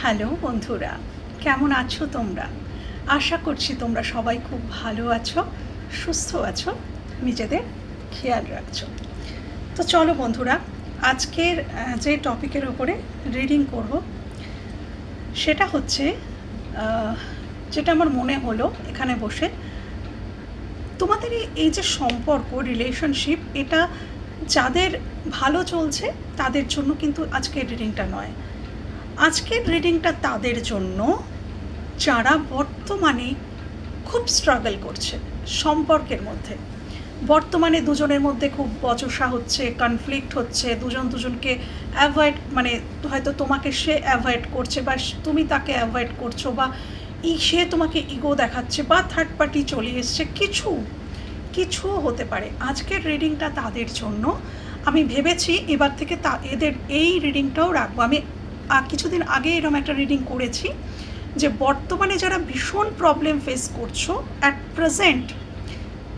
Hello বন্ধুরা, কেমন আছো তোমরা? আশা করছি তোমরা সবাই খুব ভালো আছো, সুস্থ আছো, নিজেদের খেয়াল রাখছো। তো চলো বন্ধুরা, আজকের যে টপিকের ওপরে রিডিং করব সেটা হচ্ছে যেটা আমার মনে হলো এখানে বসে, তোমাদের এই যে সম্পর্ক, রিলেশনশিপ, এটা যাদের ভালো চলছে তাদের জন্য কিন্তু আজকের রিডিংটা নয়। আজকের রিডিংটা তাদের জন্য যারা বর্তমানে খুব স্ট্রাগল করছে সম্পর্কের মধ্যে। বর্তমানে দুজনের মধ্যে খুব বচসা হচ্ছে, কনফ্লিক্ট হচ্ছে, দুজন দুজনকে অ্যাভয়েড, মানে হয়তো তোমাকে সে অ্যাভয়েড করছে বা তুমি তাকে অ্যাভয়েড করছো, বা সে তোমাকে ইগো দেখাচ্ছে, বা থার্ড পার্টি চলে এসছে, কিছু হতে পারে। আজকের রিডিংটা তাদের জন্য। আমি ভেবেছি এবার থেকে এদের এই রিডিংটাও রাখবো। আমি কিছুদিন আগে এরকম একটা রিডিং করেছি যে বর্তমানে যারা ভীষণ প্রবলেম ফেস করছো অ্যাট প্রেজেন্ট,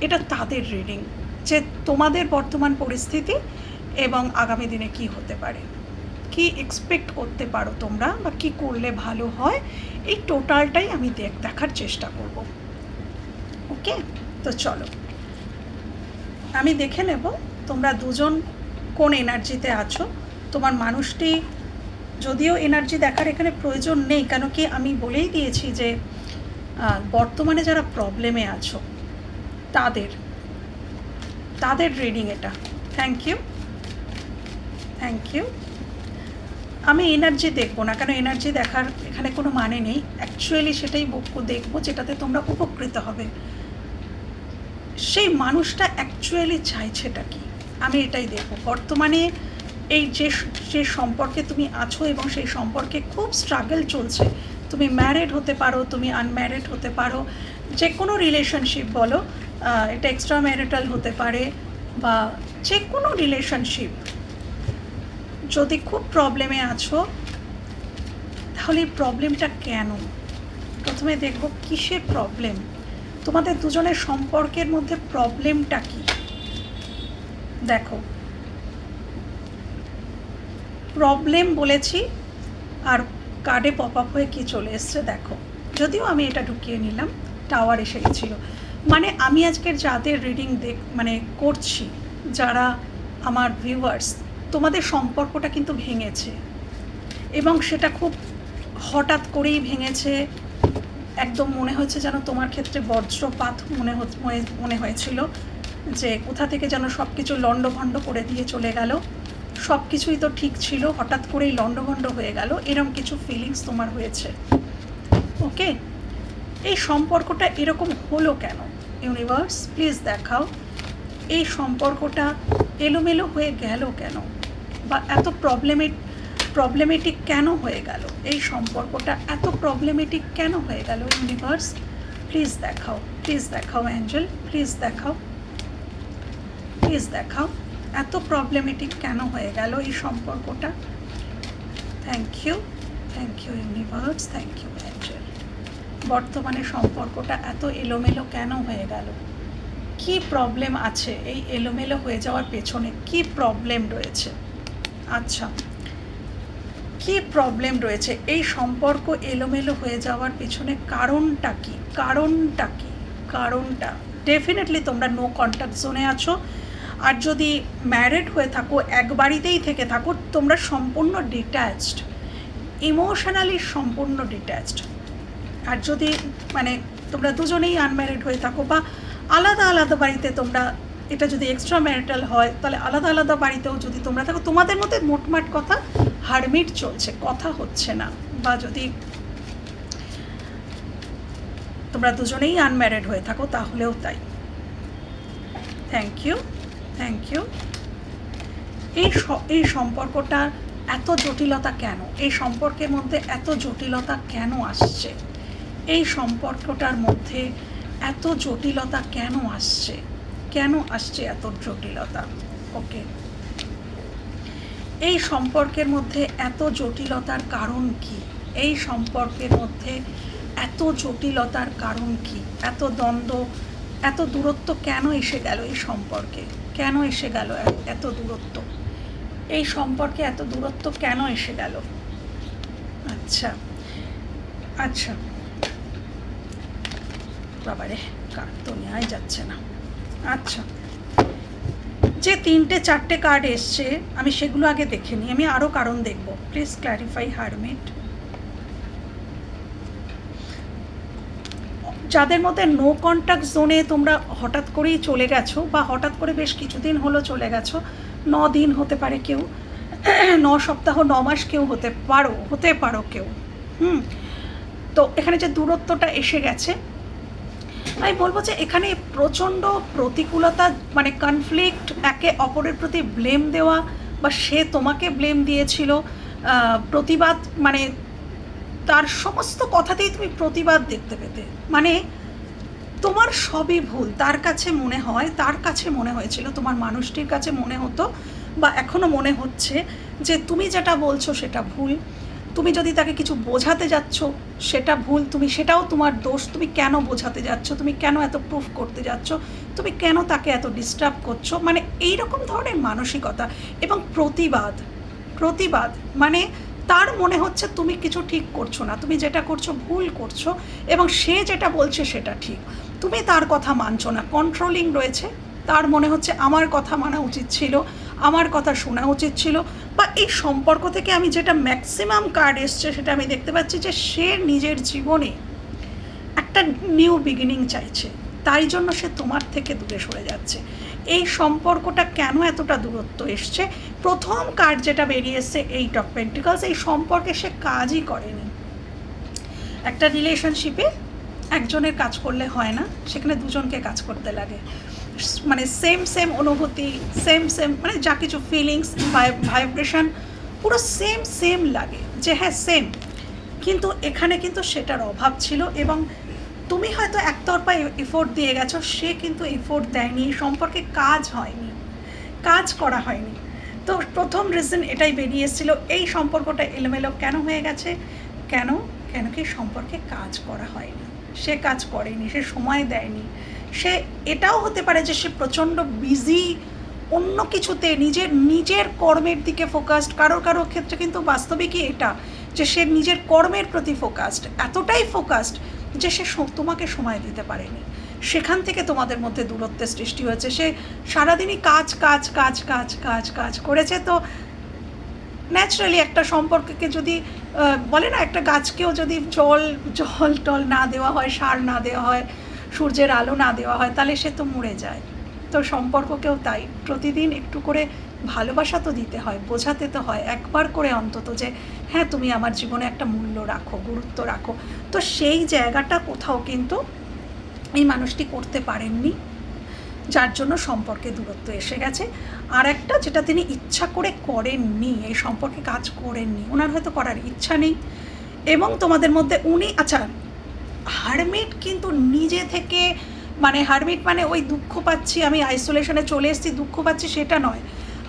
এটা তাদের রিডিং, যে তোমাদের বর্তমান পরিস্থিতি এবং আগামী দিনে কি হতে পারে, কি এক্সপেক্ট করতে পারো তোমরা, বা কি করলে ভালো হয়, এই টোটালটাই আমি দেখার চেষ্টা করব। ওকে, তো চলো আমি দেখে নেব তোমরা দুজন কোন এনার্জিতে আছো। তোমার মানুষটি, যদিও এনার্জি দেখার এখানে প্রয়োজন নেই, কেন কি আমি বলেই দিয়েছি যে বর্তমানে যারা প্রবলেমে আছো তাদের রিডিং এটা। Thank you. আমি এনার্জি দেখবো না, কেন এনার্জি দেখার এখানে কোনো মানে নেই। অ্যাকচুয়ালি সেটাই দেখবো যেটাতে তোমরা উপকৃত হবে। সেই মানুষটা অ্যাকচুয়ালি চাইছেটা কি, আমি এটাই দেখবো। বর্তমানে এই যে সম্পর্কে তুমি আছো এবং সেই সম্পর্কে খুব স্ট্রাগল চলছে, তুমি ম্যারিড হতে পারো, তুমি আনম্যারিড হতে পারো, যে কোনো রিলেশনশিপ বলো, এটা এক্সট্রা ম্যারিটাল হতে পারে, বা যে কোনো রিলেশনশিপ, যদি খুব প্রবলেমে আছো তাহলে এই প্রবলেমটা কেন? প্রথমে দেখব কিসের প্রবলেম, তোমাদের দুজনের সম্পর্কের মধ্যে প্রবলেমটা কি। দেখো, প্রবলেম বলেছি আর কার্ডে পপ আপ হয়ে কী চলে এসছে দেখো। যদিও আমি এটা ঢুকিয়ে নিলাম, টাওয়ার এসে গেছিলো। মানে আমি আজকের যাদের রিডিং করছি, যারা আমার ভিউয়ার্স, তোমাদের সম্পর্কটা কিন্তু ভেঙেছে, এবং সেটা খুব হঠাৎ করেই ভেঙেছে। একদম মনে হয়েছে যেন তোমার ক্ষেত্রে বজ্রপাত মনে হয়েছিল, যে কোথা থেকে যেন সব কিছু লণ্ডভণ্ড করে দিয়ে চলে গেল। সব কিছুই তো ঠিক ছিল, হঠাৎ করেই লণ্ডভণ্ড হয়ে গেল, এরকম কিছু ফিলিংস তোমার হয়েছে। ওকে, এই সম্পর্কটা এরকম হলো কেন? ইউনিভার্স প্লিজ দেখাও, এই সম্পর্কটা এলোমেলো হয়ে গেল কেন, বা এত প্রবলেমেটিক কেন হয়ে গেল? এই সম্পর্কটা এত প্রবলেমেটিক কেন হয়ে গেল? ইউনিভার্স প্লিজ দেখাও, অ্যাঞ্জেল প্লিজ দেখাও এত প্রবলেমেটিক কেন হয়ে গেল এই সম্পর্কটা। Thank you universe, thank you angel. বর্তমানে সম্পর্কটা এত এলোমেলো কেন হয়ে গেল? কি প্রবলেম আছে এই এলোমেলো হয়ে যাওয়ার পেছনে? কি প্রবলেম রয়েছে? আচ্ছা, কি প্রবলেম রয়েছে এই সম্পর্ক এলোমেলো হয়ে যাওয়ার পেছনে? কারণটা কি? কারণটা ডেফিনেটলি তোমরা নো কন্ট্যাক্ট জোনে আছো। আর যদি ম্যারিড হয়ে থাকো, এক বাড়িতেই থেকে থাকো, তোমরা সম্পূর্ণ ডিট্যাচড, ইমোশনালি সম্পূর্ণ ডিট্যাচড। আর যদি তোমরা দুজনেই আনম্যারিড হয়ে থাকো, বা আলাদা আলাদা বাড়িতে তোমরা, এটা যদি এক্সট্রা ম্যারিটাল হয় তাহলে আলাদা আলাদা বাড়িতেও যদি তোমরা থাকো, তোমাদের মধ্যে মোটমাট কথা হারমিট চলছে, কথা হচ্ছে না। বা যদি তোমরা দুজনেই আনম্যারিড হয়ে থাকো তাহলেও তাই। Thank you. এই সম্পর্কটার এত জটিলতা কেন? এই সম্পর্কের মধ্যে এত জটিলতা কেন আসছে? এই সম্পর্কটার মধ্যে এত জটিলতা কেন আসছে? এত জটিলতা? ওকে, এই সম্পর্কের মধ্যে এত জটিলতার কারণ কি? এই সম্পর্কের মধ্যে এত জটিলতার কারণ কি? এত দ্বন্দ্ব, এত দূরত্ব কেন এসে গেল এই সম্পর্কে? কেন এসে গেল এত দূরত্ব? এই সম্পর্কে এত দূরত্ব কেন এসে গেল? আচ্ছা আচ্ছা, বাবারে কার্ড তো নেওয়াই যাচ্ছে না। আচ্ছা, যে 3-4টে কার্ড এসছে আমি সেগুলো আগে দেখে নিই, আমি আরও কারণ দেখব। Please clarify hermit. যাদের মধ্যে নো কন্ট্যাক্ট জোনে তোমরা হঠাৎ করেই চলে গেছো, বা হঠাৎ করে বেশ কিছুদিন হলো চলে গেছো, 9 দিন হতে পারে কেউ, 9 সপ্তাহ 9 মাস কেউ হতে পারো কেউ। তো এখানে যে দূরত্বটা এসে গেছে, আমি বলবো যে এখানে প্রচণ্ড প্রতিকূলতা, মানে কনফ্লিক্ট, একে অপরের প্রতি ব্লেম দেওয়া, বা সে তোমাকে ব্লেম দিয়েছিল, প্রতিবাদ, মানে তার সমস্ত কথাতেই তুমি প্রতিবাদ দেখতে পেতে। মানে তোমার সবই ভুল তার কাছে মনে হয়, তার কাছে মনে হয়েছিল, তোমার মানুষটির কাছে মনে হতো বা এখনও মনে হচ্ছে যে তুমি যেটা বলছো সেটা ভুল, তুমি যদি তাকে কিছু বোঝাতে যাচ্ছ সেটা ভুল, তুমি সেটাও তোমার দোষ, তুমি কেন বোঝাতে যাচ্ছ, তুমি কেন এত প্রুফ করতে যাচ্ছ, তুমি কেন তাকে এত ডিস্টার্ব করছো, মানে এই রকম ধরনের মানসিকতা। এবং প্রতিবাদ মানে তার মনে হচ্ছে তুমি কিছু ঠিক করছো না, তুমি যেটা করছো ভুল করছো, এবং সে যেটা বলছে সেটা ঠিক, তুমি তার কথা মানছো না, কন্ট্রোলিং রয়েছে। তার মনে হচ্ছে আমার কথা মানা উচিত ছিল, আমার কথা শোনা উচিত ছিল, বা এই সম্পর্ক থেকে আমি যেটা ম্যাক্সিমাম কার্ড এসছে সেটা আমি দেখতে পাচ্ছি যে সে নিজের জীবনে একটা নিউ বিগিনিং চাইছে, তাই জন্য সে তোমার থেকে দূরে সরে যাচ্ছে। এই সম্পর্কটা কেন এতটা দূরত্ব এসছে? প্রথম কার্ড যেটা বেরিয়ে এসছে, 8 অফ পেন্টিকলস, এই সম্পর্কে সে কাজই করেনি। একটা রিলেশনশিপে একজনের কাজ করলে হয় না, সেখানে দুজনকে কাজ করতে লাগে, মানে সেম অনুভূতি, সেম মানে যা কিছু ফিলিংস, ভাইব্রেশন পুরো সেম লাগে যে হ্যাঁ সেম, কিন্তু এখানে কিন্তু সেটার অভাব ছিল, এবং তুমি হয়তো একতরফা এফোর্ট দিয়ে গেছো, সে কিন্তু এফোর্ট দেয়নি, সম্পর্কে কাজ হয়নি, কাজ করা হয়নি। তো প্রথম রিজন এটাই বেরিয়ে এসেছিলো, এই সম্পর্কটা এলোমেলো কেন হয়ে গেছে, কেন কি সম্পর্কে কাজ করা হয়নি, সে কাজ করেনি, সে সময় দেয়নি। সে এটাও হতে পারে যে সে প্রচণ্ড বিজি অন্য কিছুতে, নিজের কর্মের দিকে ফোকাসড, কারো ক্ষেত্রে কিন্তু বাস্তবিকই এটা যে সে নিজের কর্মের প্রতি ফোকাসড, এতটাই ফোকাসড যে সে তোমাকে সময় দিতে পারেনি, সেখান থেকে তোমাদের মধ্যে দূরত্বের সৃষ্টি হয়েছে। সে সারাদিনই কাজ করেছে। তো ন্যাচারালি একটা সম্পর্ককে যদি বলে না, একটা গাছকেও যদি জল না দেওয়া হয়, সার না দেওয়া হয়, সূর্যের আলো না দেওয়া হয়, তাহলে সে তো মরে যায়। তো সম্পর্ককেও তাই, প্রতিদিন একটু করে ভালোবাসা তো দিতে হয়, বোঝাতে তো হয়, একবার করে অন্তত যে হ্যাঁ তুমি আমার জীবনে একটা মূল্য রাখো, গুরুত্ব রাখো। তো সেই জায়গাটা কোথাও কিন্তু এই মানুষটি করতে পারেননি, যার জন্য সম্পর্কে দূরত্ব এসে গেছে। আর একটা যেটা তিনি ইচ্ছা করে করেননি, এই সম্পর্কে কাজ করেননি, ওনার হয়তো করার ইচ্ছা নেই, এবং তোমাদের মধ্যে উনি, আচ্ছা হারমিট কিন্তু নিজে থেকে, মানে হারমিট মানে ওই দুঃখ পাচ্ছি, আমি আইসোলেশনে চলে এসেছি দুঃখ পাচ্ছি সেটা নয়,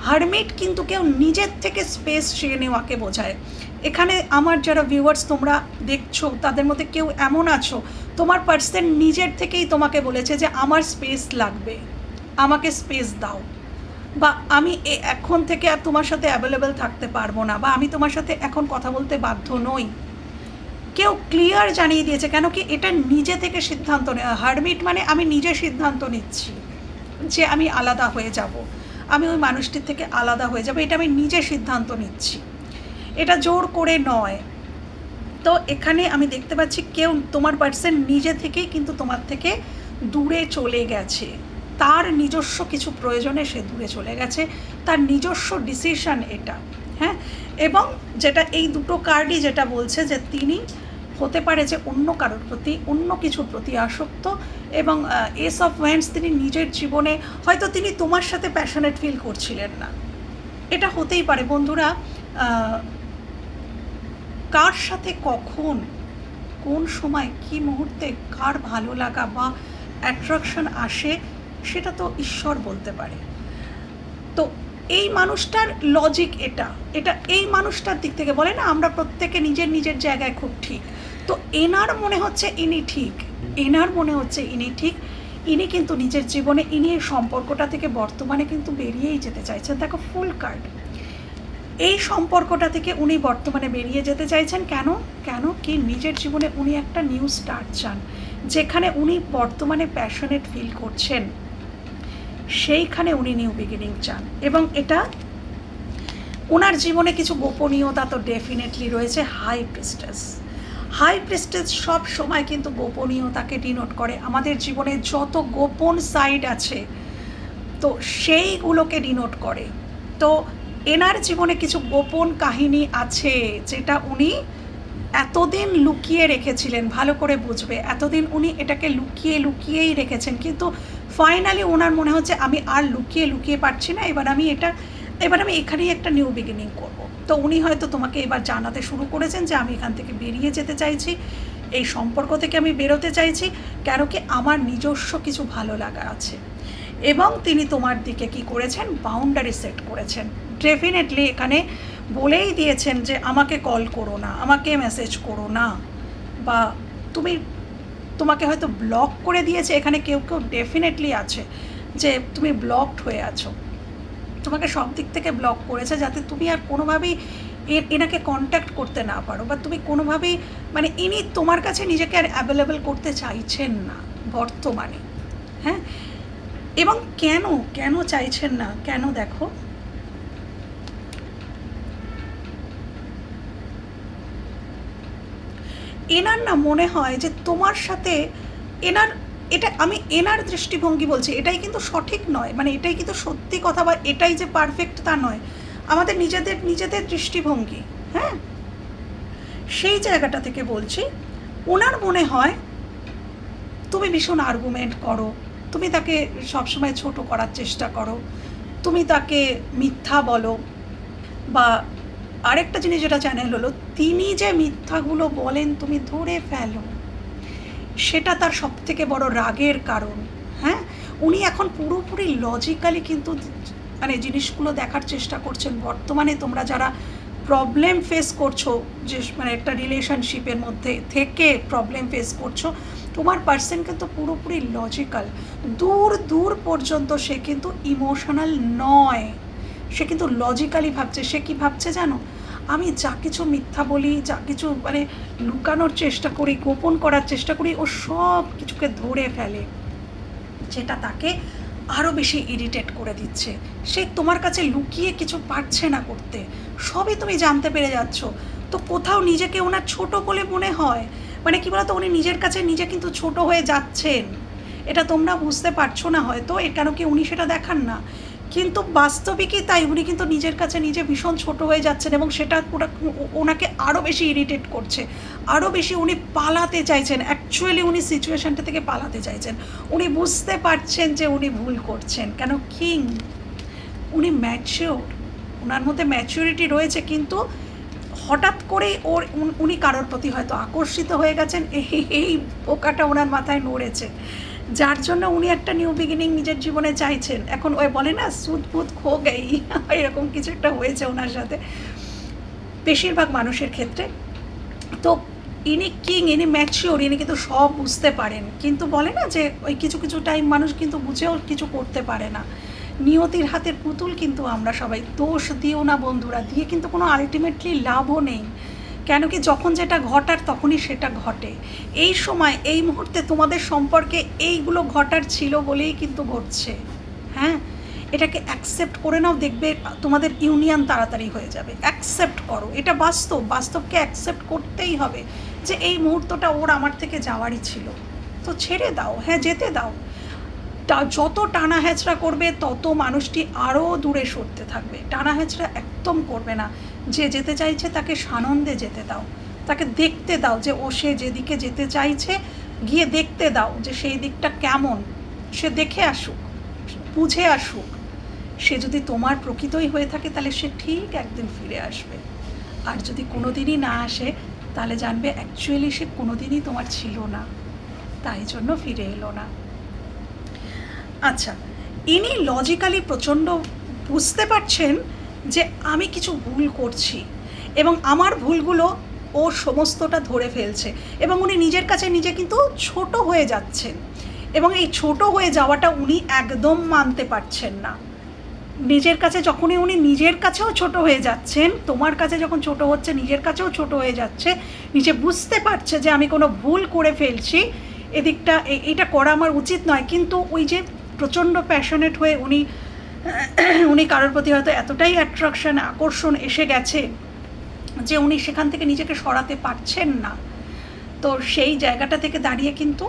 হারমিট কিন্তু কেউ নিজের থেকে স্পেস চেয়ে নেওয়াকে বোঝায়। এখানে আমার যারা ভিউয়ার্স তোমরা দেখছো, তাদের মধ্যে কেউ এমন আছো, তোমার পার্সন নিজের থেকেই তোমাকে বলেছে যে আমার স্পেস লাগবে, আমাকে স্পেস দাও, বা আমি এখন থেকে আর তোমার সাথে অ্যাভেলেবেল থাকতে পারবো না, বা আমি তোমার সাথে এখন কথা বলতে বাধ্য নই। কেউ ক্লিয়ার জানিয়ে দিয়েছে, কেন কি এটা নিজে থেকে সিদ্ধান্ত নেওয়া। হারমিট মানে আমি নিজে সিদ্ধান্ত নিচ্ছি যে আমি আলাদা হয়ে যাব, আমি ওই মানুষটির থেকে আলাদা হয়ে যাব, এটা আমি নিজে সিদ্ধান্ত নিচ্ছি, এটা জোর করে নয়। তো এখানে আমি দেখতে পাচ্ছি কেউ, তোমার পার্সন নিজে থেকেই কিন্তু তোমার থেকে দূরে চলে গেছে, তার নিজস্ব কিছু প্রয়োজনে সে দূরে চলে গেছে, তার নিজস্ব ডিসিশন এটা। হ্যাঁ, এবং যেটা এই দুটো কার্ডই যেটা বলছে যে তিনি হতে পারে যে অন্য কারোর প্রতি, অন্য কিছুর প্রতি আসক্ত, এবং এস অফ ওয়ান্ডস, তিনি নিজের জীবনে হয়তো তিনি তোমার সাথে প্যাশনেট ফিল করছিলেন না, এটা হতেই পারে। বন্ধুরা, কার সাথে কখন, কোন সময়, কি মুহূর্তে কার ভালো লাগা বা অ্যাট্রাকশন আসে সেটা তো ঈশ্বর বলতে পারে। তো এই মানুষটার লজিক এটা এই মানুষটার দিক থেকে বলে না, আমরা প্রত্যেকে নিজের জায়গায় খুব ঠিক। তো এনার মনে হচ্ছে ইনি ঠিক, ইনি কিন্তু নিজের জীবনে, ইনি এই সম্পর্কটা থেকে বর্তমানে কিন্তু বেরিয়েই যেতে চাইছেন। দেখো ফুল কার্ড, এই সম্পর্কটা থেকে উনি বর্তমানে বেরিয়ে যেতে চাইছেন। কেন? কেন কি নিজের জীবনে উনি একটা নিউ স্টার্ট চান, যেখানে উনি বর্তমানে প্যাশনেট ফিল করছেন সেইখানে উনি নিউ বিগিনিং চান। এবং এটা ওনার জীবনে কিছু গোপনীয়তা তো ডেফিনেটলি রয়েছে। হাই প্রিস্টেস সব সময় কিন্তু গোপনীয়তাকে ডিনোট করে। আমাদের জীবনে যত গোপন সাইড আছে তো সেইগুলোকে ডিনোট করে। তো এনার জীবনে কিছু গোপন কাহিনী আছে যেটা উনি এতদিন লুকিয়ে রেখেছিলেন। ভালো করে বুঝবে, এতদিন উনি এটাকে লুকিয়েই রেখেছেন, কিন্তু ফাইনালি ওনার মনে হচ্ছে আমি আর লুকিয়ে পারছি না, এবার আমি এখানেই একটা নিউ বিগিনিং করব। তো উনি হয়তো তোমাকে এবার জানাতে শুরু করেছেন যে আমি এখান থেকে বেরিয়ে যেতে চাইছি, এই সম্পর্ক থেকে আমি বেরোতে চাইছি, কেন কি আমার নিজস্ব কিছু ভালো লাগা আছে। এবং তিনি তোমার দিকে কি করেছেন? বাউন্ডারি সেট করেছেন। ডেফিনেটলি এখানে বলেই দিয়েছেন যে আমাকে কল করো না, আমাকে মেসেজ করো না, বা তোমাকে হয়তো ব্লক করে দিয়েছে। এখানে কেউ ডেফিনেটলি আছে যে তুমি ব্লকড হয়ে আছো, তোমাকে সব দিক থেকে ব্লক করেছে যাতে তুমি আর কোনোভাবেই এনাকে কন্ট্যাক্ট করতে না পারো, বা তুমি কোনোভাবেই মানে ইনি তোমার কাছে নিজেকে আর অ্যাভেলেবেল করতে চাইছেন না বর্তমানে। হ্যাঁ, এবং কেন চাইছেন না? কেন? দেখো, এনার না মনে হয় যে তোমার সাথে আমি এনার দৃষ্টিভঙ্গি বলছি, এটাই কিন্তু সঠিক নয়, মানে এটাই কিন্তু সত্যি কথা, বা এটাই যে পারফেক্ট তা নয়, আমাদের নিজেদের দৃষ্টিভঙ্গি। হ্যাঁ, সেই জায়গাটা থেকে বলছি, ওনার মনে হয় তুমি ভীষণ আর্গুমেন্ট করো, তুমি তাকে সবসময় ছোট করার চেষ্টা করো, তুমি তাকে মিথ্যা বলো, বা আরেকটা জিনিস যেটা চ্যানেল হলো, তিনি যে মিথ্যাগুলো বলেন তুমি ধরে ফেলো, সেটা তার সবথেকে বড় রাগের কারণ। হ্যাঁ, উনি এখন পুরোপুরি লজিক্যালি কিন্তু মানে জিনিসগুলো দেখার চেষ্টা করছেন। বর্তমানে তোমরা যারা প্রবলেম ফেস করছো, যে মানে একটা রিলেশনশিপের মধ্যে থেকে প্রবলেম ফেস করছো, তোমার পার্সন কিন্তু পুরোপুরি লজিক্যাল। দূর পর্যন্ত সে কিন্তু ইমোশনাল নয়, সে কিন্তু লজিক্যালি ভাবছে। সে কি ভাবছে জানো? আমি যা কিছু মিথ্যা বলি, যা কিছু মানে লুকানোর চেষ্টা করি, গোপন করার চেষ্টা করি, ও সব কিছুকে ধরে ফেলে, যেটা তাকে আরও বেশি ইরিটেট করে দিচ্ছে। সে তোমার কাছে লুকিয়ে কিছু পারছে না করতে, সবই তুমি জানতে পেরে যাচ্ছ। তো কোথাও নিজেকে ওনার ছোট বলে মনে হয়, মানে কি বলতো, উনি নিজের কাছে নিজে কিন্তু ছোট হয়ে যাচ্ছেন। এটা তোমরা বুঝতে পারছো না হয়তো, কেন কি উনি সেটা দেখান না, কিন্তু বাস্তবিকই তাই। উনি কিন্তু নিজের কাছে নিজে ভীষণ ছোট হয়ে যাচ্ছেন, এবং সেটা ওনাকে আরও বেশি ইরিটেট করছে, আরও বেশি উনি পালাতে চাইছেন। অ্যাকচুয়ালি উনি সিচুয়েশানটা থেকে পালাতে চাইছেন। উনি বুঝতে পারছেন যে উনি ভুল করছেন। কেন? কিং, উনি ম্যাচিওর, ওনার মধ্যে ম্যাচিউরিটি রয়েছে, কিন্তু হঠাৎ করেই উনি কারোর প্রতি হয়তো আকর্ষিত হয়ে গেছেন, এই পোকাটা ওনার মাথায় নড়েছে, যার জন্য উনি একটা নিউ বিগিনিং নিজের জীবনে চাইছেন। এখন ওই বলে না, সুদ বুদ খো গেই, এরকম কিছু একটা হয়েছে ওনার সাথে বেশিরভাগ মানুষের ক্ষেত্রে। তো ইনি কিং, ইনি ম্যাচিওর, ইনি কিন্তু সব বুঝতে পারেন, কিন্তু বলে না যে ওই কিছু টাইম মানুষ কিন্তু বুঝেও কিছু করতে পারে না। নিয়তির হাতের পুতুল কিন্তু আমরা সবাই। দোষ দিও না বন্ধুরা, দিয়ে কিন্তু কোনো আলটিমেটলি লাভও নেই। কেন কি যখন যেটা ঘটার তখনই সেটা ঘটে। এই সময় এই মুহূর্তে তোমাদের সম্পর্কে এইগুলো ঘটার ছিল বলেই কিন্তু ঘটছে। হ্যাঁ, এটাকে অ্যাকসেপ্ট করে নাও, দেখবে তোমাদের ইউনিয়ন তাড়াতাড়ি হয়ে যাবে। অ্যাকসেপ্ট করো, এটা বাস্তবকে অ্যাকসেপ্ট করতেই হবে যে এই মুহূর্তটা ওর আমার থেকে যাওয়ারই ছিল, তো ছেড়ে দাও। হ্যাঁ, যেতে দাও। যত টানা হেঁচড়া করবে তত মানুষটি আরও দূরে সরতে থাকবে। টানা হেঁচড়া একদম করবে না। যে যেতে চাইছে তাকে সানন্দে যেতে দাও, তাকে দেখতে দাও যে সে যেদিকে যেতে চাইছে, গিয়ে দেখতে দাও যে সেই দিকটা কেমন, সে দেখে আসুক, বুঝে আসুক। সে যদি তোমার প্রকৃতই হয়ে থাকে তাহলে সে ঠিক একদিন ফিরে আসবে, আর যদি কোনো দিনই না আসে তাহলে জানবে অ্যাকচুয়ালি সে কোনো দিনই তোমার ছিল না, তাই জন্য ফিরে এলো না। আচ্ছা, ইনি লজিক্যালি প্রচণ্ড বুঝতে পারছেন যে আমি কিছু ভুল করছি, এবং আমার ভুলগুলো ও সমস্তটা ধরে ফেলছে, এবং উনি নিজের কাছে নিজে কিন্তু ছোট হয়ে যাচ্ছেন, এবং এই ছোট হয়ে যাওয়াটা উনি একদম মানতে পারছেন না। নিজের কাছে যখনই উনি নিজের কাছেও ছোট হয়ে যাচ্ছেন, তোমার কাছে যখন ছোট হচ্ছে, নিজের কাছেও ছোট হয়ে যাচ্ছে, নিজে বুঝতে পারছে যে আমি কোনো ভুল করে ফেলছি, এদিকটা এটা করা আমার উচিত নয়, কিন্তু ওই যে প্রচণ্ড প্যাশনেট হয়ে উনি কারোর প্রতি হয়তো এতটাই অ্যাট্রাকশন, আকর্ষণ এসে গেছে যে উনি সেখান থেকে নিজেকে সরাতে পারছেন না। তো সেই জায়গাটা থেকে দাঁড়িয়ে কিন্তু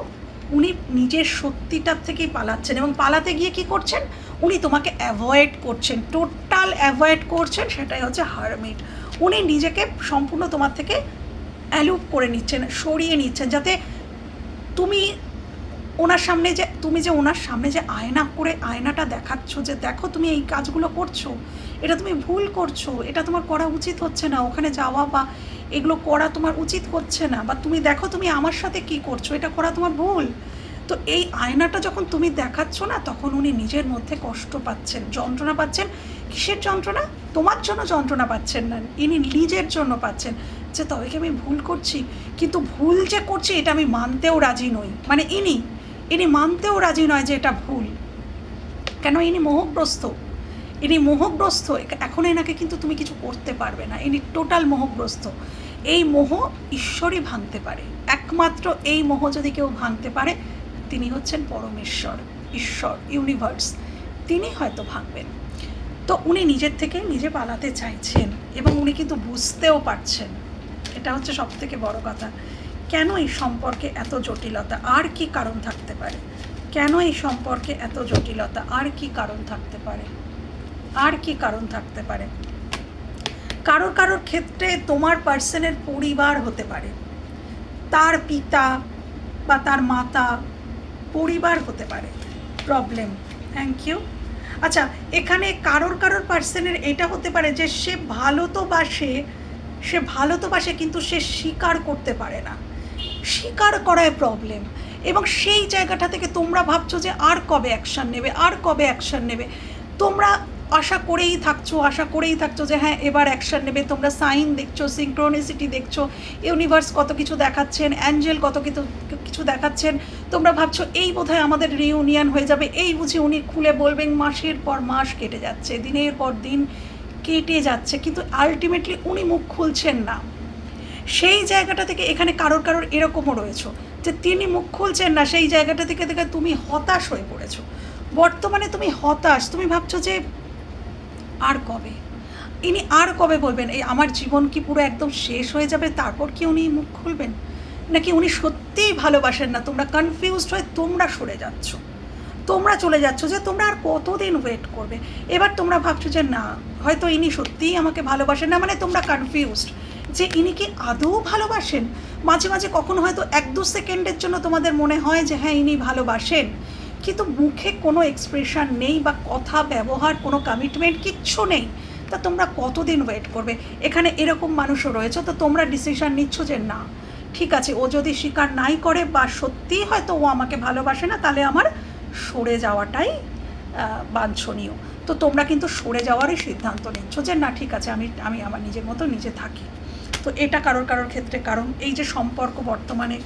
উনি নিজের সত্যিটার থেকেই পালাচ্ছেন, এবং পালাতে গিয়ে কি করছেন, উনি তোমাকে অ্যাভয়েড করছেন, টোটাল অ্যাভয়েড করছেন, সেটাই হচ্ছে হারমিট। উনি নিজেকে সম্পূর্ণ তোমার থেকে অ্যালুপ করে নিচ্ছেন, সরিয়ে নিচ্ছেন, যাতে তুমি ওনার সামনে ওনার সামনে যে আয়নাটা দেখাচ্ছ যে দেখো তুমি এই কাজগুলো করছো, এটা তুমি ভুল করছো, এটা তোমার করা উচিত হচ্ছে না, ওখানে যাওয়া বা এগুলো করা তোমার উচিত হচ্ছে না, বা তুমি দেখো তুমি আমার সাথে কি করছো, এটা করা তোমার ভুল। তো এই আয়নাটা যখন তুমি দেখাচ্ছ না, তখন উনি নিজের মধ্যে কষ্ট পাচ্ছেন, যন্ত্রণা পাচ্ছেন। কিসের যন্ত্রণা? তোমার জন্য যন্ত্রণা পাচ্ছেন না, ইনি নিজের জন্য পাচ্ছেন, যে তবে কি আমি ভুল করছি, কিন্তু ভুল যে করছি এটা আমি মানতেও রাজি নই। মানে ইনি মানতেও রাজি নয় যে এটা ভুল। কেন? ইনি মোহগ্রস্ত। এখন এনাকে কিন্তু তুমি কিছু করতে পারবে না, ইনি টোটাল মোহগ্রস্ত। এই মোহ ঈশ্বরই ভাঙতে পারে, একমাত্র এই মোহ যদি কেউ ভাঙতে পারে, তিনি হচ্ছেন পরমেশ্বর, ঈশ্বর, ইউনিভার্স, তিনি হয়তো ভাঙবেন। তো উনি নিজের থেকে নিজে পালাতে চাইছেন, এবং উনি কিন্তু বুঝতেও পারছেন। এটা হচ্ছে সব থেকে বড় কথা। কেন এই সম্পর্কে এত জটিলতা? আর কি কারণ থাকতে পারে? কেন এই সম্পর্কে এত জটিলতা? আর কি কারণ থাকতে পারে? কারোর ক্ষেত্রে তোমার পার্সনের পরিবার হতে পারে, তার পিতা বা তার মাতা, পরিবার হতে পারে প্রবলেম। Thank you. আচ্ছা, এখানে কারোর পার্সনের এটা হতে পারে যে সে ভালো তো বাসে কিন্তু সে স্বীকার করতে পারে না, স্বীকার করায় প্রবলেম। এবং সেই জায়গাটা থেকে তোমরা ভাবছো যে আর কবে অ্যাকশান নেবে। তোমরা আশা করেই থাকছো যে হ্যাঁ এবার অ্যাকশান নেবে। তোমরা সাইন দেখছো, সিনক্রোনিসিটি দেখছো, ইউনিভার্স কত কিছু দেখাচ্ছেন, অ্যাঞ্জেল কত কিছু দেখাচ্ছেন। তোমরা ভাবছো এই বোধহয় আমাদের রিউনিয়ন হয়ে যাবে, এই বুঝি উনি খুলে বলবেন। মাসের পর মাস কেটে যাচ্ছে, দিনের পর দিন কেটে যাচ্ছে, কিন্তু আলটিমেটলি উনি মুখ খুলছেন না। সেই জায়গাটা থেকে এখানে কারোর এরকমও রয়েছে যে তিনি মুখ খুলছেন না, সেই জায়গাটা থেকে তুমি হতাশ হয়ে পড়েছো। বর্তমানে তুমি হতাশ, তুমি ভাবছো যে ইনি আর কবে বলবেন, এই আমার জীবন কি পুরো একদম শেষ হয়ে যাবে, তারপর কি উনি মুখ খুলবেন, নাকি উনি সত্যিই ভালোবাসেন না? তোমরা কনফিউজড হয়ে তোমরা সরে যাচ্ছ, তোমরা চলে যাচ্ছ, যে তোমরা আর কতদিন ওয়েট করবে। এবার তোমরা ভাবছো যে না, হয়তো ইনি সত্যিই আমাকে ভালোবাসেন না। মানে তোমরা কনফিউজড যে ইনি কি আদৌ ভালোবাসেন। মাঝে মাঝে কখনো হয়তো 1-2 সেকেন্ডের জন্য তোমাদের মনে হয় যে হ্যাঁ ইনি ভালোবাসেন, কিন্তু মুখে কোনো এক্সপ্রেশন নেই, বা কথা ব্যবহার, কোনো কমিটমেন্ট কিচ্ছু নেই। তা তোমরা কতদিন ওয়েট করবে? এখানে এরকম মানুষও রয়েছে। তো তোমরা ডিসিশন নিচ্ছ যে না ঠিক আছে, ও যদি স্বীকার নাই করে, বা সত্যিই হয়তো ও আমাকে ভালোবাসে না, তাহলে আমার সরে যাওয়াটাই বাঞ্ছনীয়। তো তোমরা কিন্তু সরে যাওয়ারই সিদ্ধান্ত নিচ্ছ যে না ঠিক আছে, আমি আমার নিজের মতো নিজে থাকি। তো এটা কারোর ক্ষেত্রে কারণ। এই যে সম্পর্ক বর্তমানে,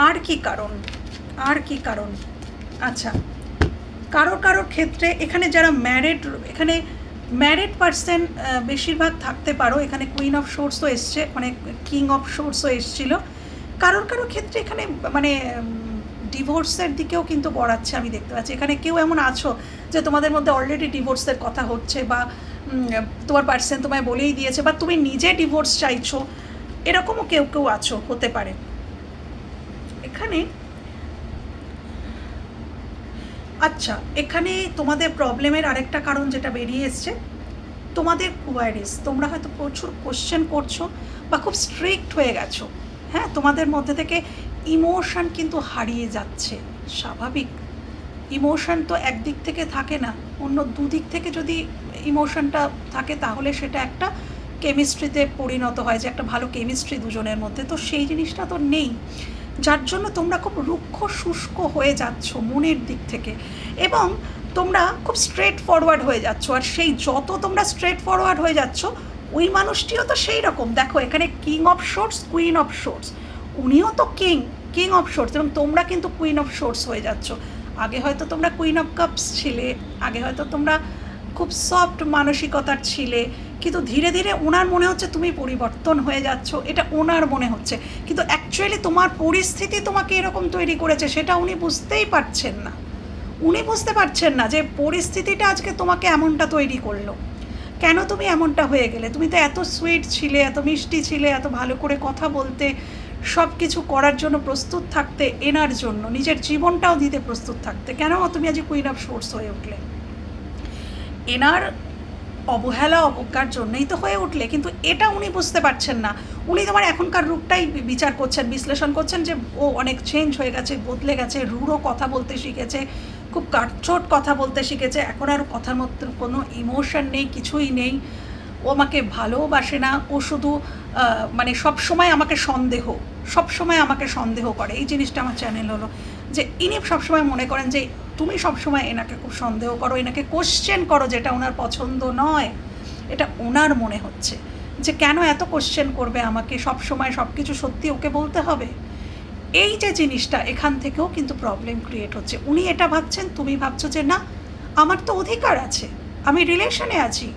আর কি কারণ? আচ্ছা, কারোর ক্ষেত্রে এখানে যারা ম্যারিড পার্সন বেশিরভাগ থাকতে পারো। এখানে কুইন অফ সোর্সও এসছে, মানে কিং অফ সোর্সও এসছিল। কারোর ক্ষেত্রে এখানে মানে ডিভোর্সের দিকেও কিন্তু গড়াচ্ছে আমি দেখতে পাচ্ছি। এখানে কেউ এমন আছো যে তোমাদের মধ্যে অলরেডি ডিভোর্সের কথা হচ্ছে, বা তোমার পার্সন তোমায় বলেই দিয়েছে, বা তুমি নিজে ডিভোর্স চাইছো, এরকমও কেউ আছো, হতে পারে। এখানে আচ্ছা, এখানে তোমাদের প্রবলেমের আরেকটা কারণ যেটা বেরিয়ে এসছে, তোমাদের কোয়ারিজ। তোমরা হয়তো প্রচুর কোশ্চেন করছো, বা খুব স্ট্রিক্ট হয়ে গেছো। হ্যাঁ, তোমাদের মধ্যে থেকে ইমোশন কিন্তু হারিয়ে যাচ্ছে। স্বাভাবিক, ইমোশন তো একদিক থেকে থাকে না, অন্য দুদিক থেকে যদি ইমোশনটা থাকে, তাহলে সেটা একটা কেমিস্ট্রিতে পরিণত হয়, যে একটা ভালো কেমিস্ট্রি দুজনের মধ্যে। তো সেই জিনিসটা তো নেই, যার জন্য তোমরা খুব রুক্ষ শুষ্ক হয়ে যাচ্ছ মনের দিক থেকে, এবং তোমরা খুব স্ট্রেট ফরওয়ার্ড হয়ে যাচ্ছ। আর সেই যত তোমরা স্ট্রেট ফরওয়ার্ড হয়ে যাচ্ছ, ওই মানুষটিও তো সেই রকম। দেখো এখানে king of swords, queen of swords, উনিও তো কিং অফ সোর্স, এবং তোমরা কিন্তু কুইন অফ সোর্স হয়ে যাচ্ছ। আগে হয়তো তোমরা কুইন অফ কাপস ছিলে, আগে হয়তো তোমরা খুব সফট মানসিকতার ছিলে, কিন্তু ধীরে ধীরে ওনার মনে হচ্ছে তুমি পরিবর্তন হয়ে যাচ্ছ, এটা ওনার মনে হচ্ছে, কিন্তু অ্যাকচুয়ালি তোমার পরিস্থিতি তোমাকে এরকম তৈরি করেছে সেটা উনি বুঝতেই পারছেন না। উনি বুঝতে পারছেন না যে পরিস্থিতিটা আজকে তোমাকে এমনটা তৈরি করলো, কেন তুমি এমনটা হয়ে গেলে। তুমি তো এত সুইট ছিলে, এত মিষ্টি ছিলে, এত ভালো করে কথা বলতে, সব কিছু করার জন্য প্রস্তুত থাকতে, এনার জন্য নিজের জীবনটাও দিতে প্রস্তুত থাকতে, কেন তুমি আজ কুইন অফ সোর্স হয়ে উঠলে? এনার অবহেলা অবজ্ঞার জন্যই তো হয়ে উঠলে, কিন্তু এটা উনি বুঝতে পারছেন না। উনি তোমার এখনকার রূপটাই বিচার করছেন, বিশ্লেষণ করছেন যে ও অনেক চেঞ্জ হয়ে গেছে, বদলে গেছে, রূঢ় কথা বলতে শিখেছে, খুব কাটছোট কথা বলতে শিখেছে, এখন আর কথার মধ্যে কোনো ইমোশন নেই, কিছুই নেই, ও আমাকে ভালোবাসে না, ও শুধু মানে সবসময় আমাকে সন্দেহ করে। এই জিনিসটা আমার চ্যানেল হলো যে ইনি সবসময় মনে করেন যে তুমি সবসময় এনাকে খুব সন্দেহ করো, এনাকে কোশ্চেন করো, যেটা ওনার পছন্দ নয়। এটা ওনার মনে হচ্ছে যে কেন এত কোশ্চেন করবে আমাকে, সবসময় সব কিছু সত্যি ওকে বলতে হবে। এই যে জিনিসটা, এখান থেকেও কিন্তু প্রবলেম ক্রিয়েট হচ্ছে। উনি এটা ভাবছেন, তুমি ভাবছো যে না আমার তো অধিকার আছে, আমি রিলেশনে আছি,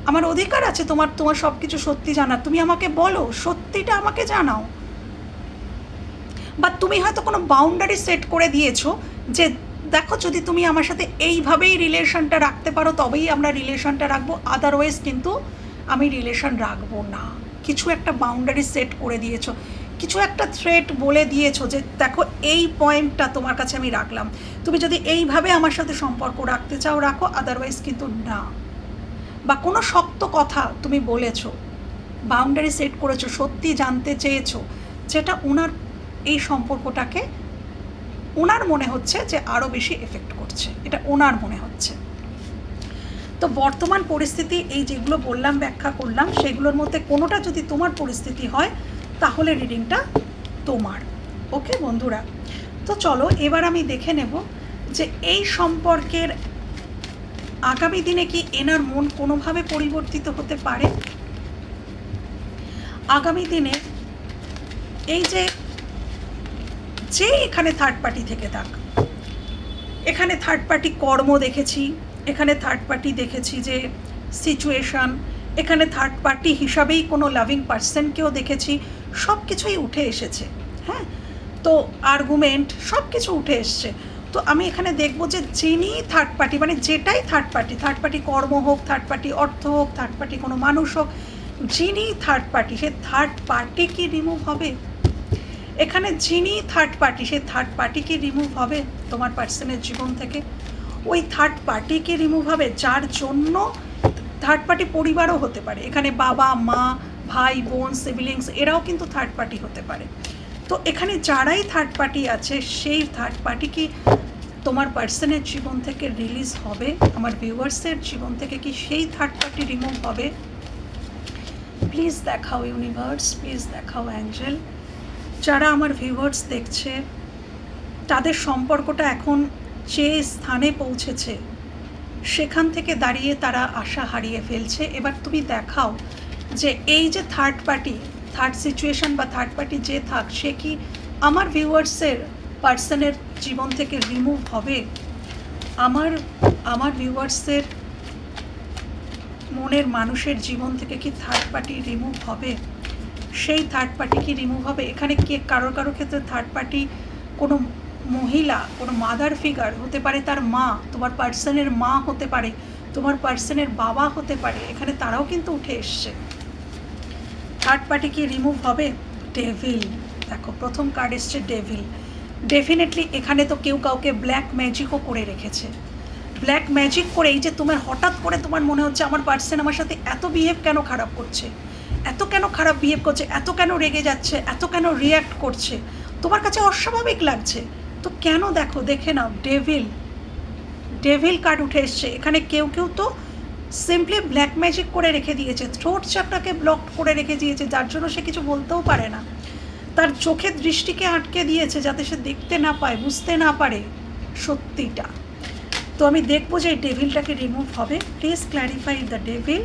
আমার অধিকার আছে তোমার সব কিছু সত্যি জানার, তুমি আমাকে বলো, সত্যিটা আমাকে জানাও। বা তুমি হয়তো কোনো বাউন্ডারি সেট করে দিয়েছো যে দেখো যদি তুমি আমার সাথে এইভাবেই রিলেশনটা রাখতে পারো তবেই আমরা রিলেশনটা রাখবো, আদারওয়াইজ কিন্তু আমি রিলেশন রাখবো না। কিছু একটা বাউন্ডারি সেট করে দিয়েছো, কিছু একটা থ্রেট বলে দিয়েছো যে দেখো এই পয়েন্টটা তোমার কাছে আমি রাখলাম, তুমি যদি এইভাবে আমার সাথে সম্পর্ক রাখতে চাও রাখো, আদারওয়াইজ কিন্তু না। বা কোনো শক্ত কথা তুমি বলেছো, বাউন্ডারি সেট করেছো, সত্যি জানতে চেয়েছো, যেটা ওনার এই সম্পর্কটাকে ওনার মনে হচ্ছে যে আরও বেশি এফেক্ট করছে, এটা ওনার মনে হচ্ছে। তো বর্তমান পরিস্থিতি এই যেগুলো বললাম, ব্যাখ্যা করলাম, সেগুলোর মধ্যে কোনোটা যদি তোমার পরিস্থিতি হয় তাহলে রিডিংটা তোমার। ওকে বন্ধুরা, তো চলো এবার আমি দেখে নেব যে এই সম্পর্কের আগামী দিনে কি এনার মন কোনোভাবে পরিবর্তিত হতে পারে। আগামী দিনে এই যে এখানে থার্ড পার্টি থেকে থাক, এখানে থার্ড পার্টি কর্ম দেখেছি, এখানে থার্ড পার্টি দেখেছি যে সিচুয়েশান, এখানে থার্ড পার্টি হিসাবেই কোনো লাভিং পার্সনকেও দেখেছি, সব কিছুই উঠে এসেছে। হ্যাঁ, তো আর্গুমেন্ট সব কিছু উঠে এসছে। তো আমি এখানে দেখব যে যিনি থার্ড পার্টি, মানে যেটাই থার্ড পার্টি কর্ম হোক, থার্ড পার্টি অর্থ হোক, থার্ড পার্টি কোনো মানুষ হোক, যিনি থার্ড পার্টি, সে থার্ড পার্টি কি রিমুভ হবে? এখানে যিনি থার্ড পার্টি, সে থার্ড পার্টি কি রিমুভ হবে তোমার পার্সনের জীবন থেকে? ওই থার্ড পার্টি কি রিমুভ হবে যার জন্য থার্ড পার্টি পরিবারও হতে পারে, এখানে বাবা মা ভাই বোন সিবলিংস এরাও কিন্তু থার্ড পার্টি হতে পারে। তো এখানে যারাই থার্ড পার্টি আছে সেই থার্ড পার্টি কি তোমার পার্সনের জীবন থেকে রিলিজ হবে? আমার ভিউয়ার্সের জীবন থেকে কি সেই থার্ড পার্টি রিমুভ হবে? প্লিজ দেখাও ইউনিভার্স, প্লিজ দেখাও অ্যাঞ্জেল। যারা আমার ভিউয়ার্স দেখছে তাদের সম্পর্কটা এখন যে স্থানে পৌঁছেছে সেখান থেকে দাঁড়িয়ে তারা আশা হারিয়ে ফেলছে। এবার তুমি দেখাও যে এই যে থার্ড পার্টি, থার্ড সিচুয়েশন বা থার্ড পার্টি যে থাক, সে কি আমার ভিউয়ার্সের পার্সনের জীবন থেকে রিমুভ হবে? আমার ভিউয়ার্সের মনের মানুষের জীবন থেকে কি থার্ড পার্টি রিমুভ হবে? সেই থার্ড পার্টি কি রিমুভ হবে? এখানে কে কারো ক্ষেত্রে থার্ড পার্টি কোনো মহিলা, কোনো মাদার ফিগার হতে পারে, তার মা, তোমার পার্সনের মা হতে পারে, তোমার পার্সনের বাবা হতে পারে, এখানে তারাও কিন্তু উঠে এসছে। থার্ড পার্টি কি রিমুভ হবে? ডেভিল, দেখো প্রথম কার্ড এসছে ডেভিল। ডেফিনেটলি এখানে তো কেউ কাউকে ব্ল্যাক ম্যাজিকও করে রেখেছে। ব্ল্যাক ম্যাজিক করে এই যে তোমার হঠাৎ করে তোমার মনে হচ্ছে আমার পার্সন আমার সাথে এত বিহেভ কেন খারাপ করছে, এত কেন খারাপ বিহেভ করছে, এত কেন রেগে যাচ্ছে, এত কেন রিয়্যাক্ট করছে, তোমার কাছে অস্বাভাবিক লাগছে। তো কেন দেখো, দেখে নাও, ডেভিল কার্ড উঠে এসছে। এখানে কেউ তো সিম্পলি ব্ল্যাক ম্যাজিক করে রেখে দিয়েছে, থ্রোট চাকরাকে ব্লক করে রেখে দিয়েছে, যার জন্য সে কিছু বলতেও পারে না, তার চোখের দৃষ্টিকে আটকে দিয়েছে যাতে সে দেখতে না পায়, বুঝতে না পারে সত্যিটা। তো আমি দেখবো যে এই ডেভিলটাকে রিমুভ হবে। Please clarify the devil,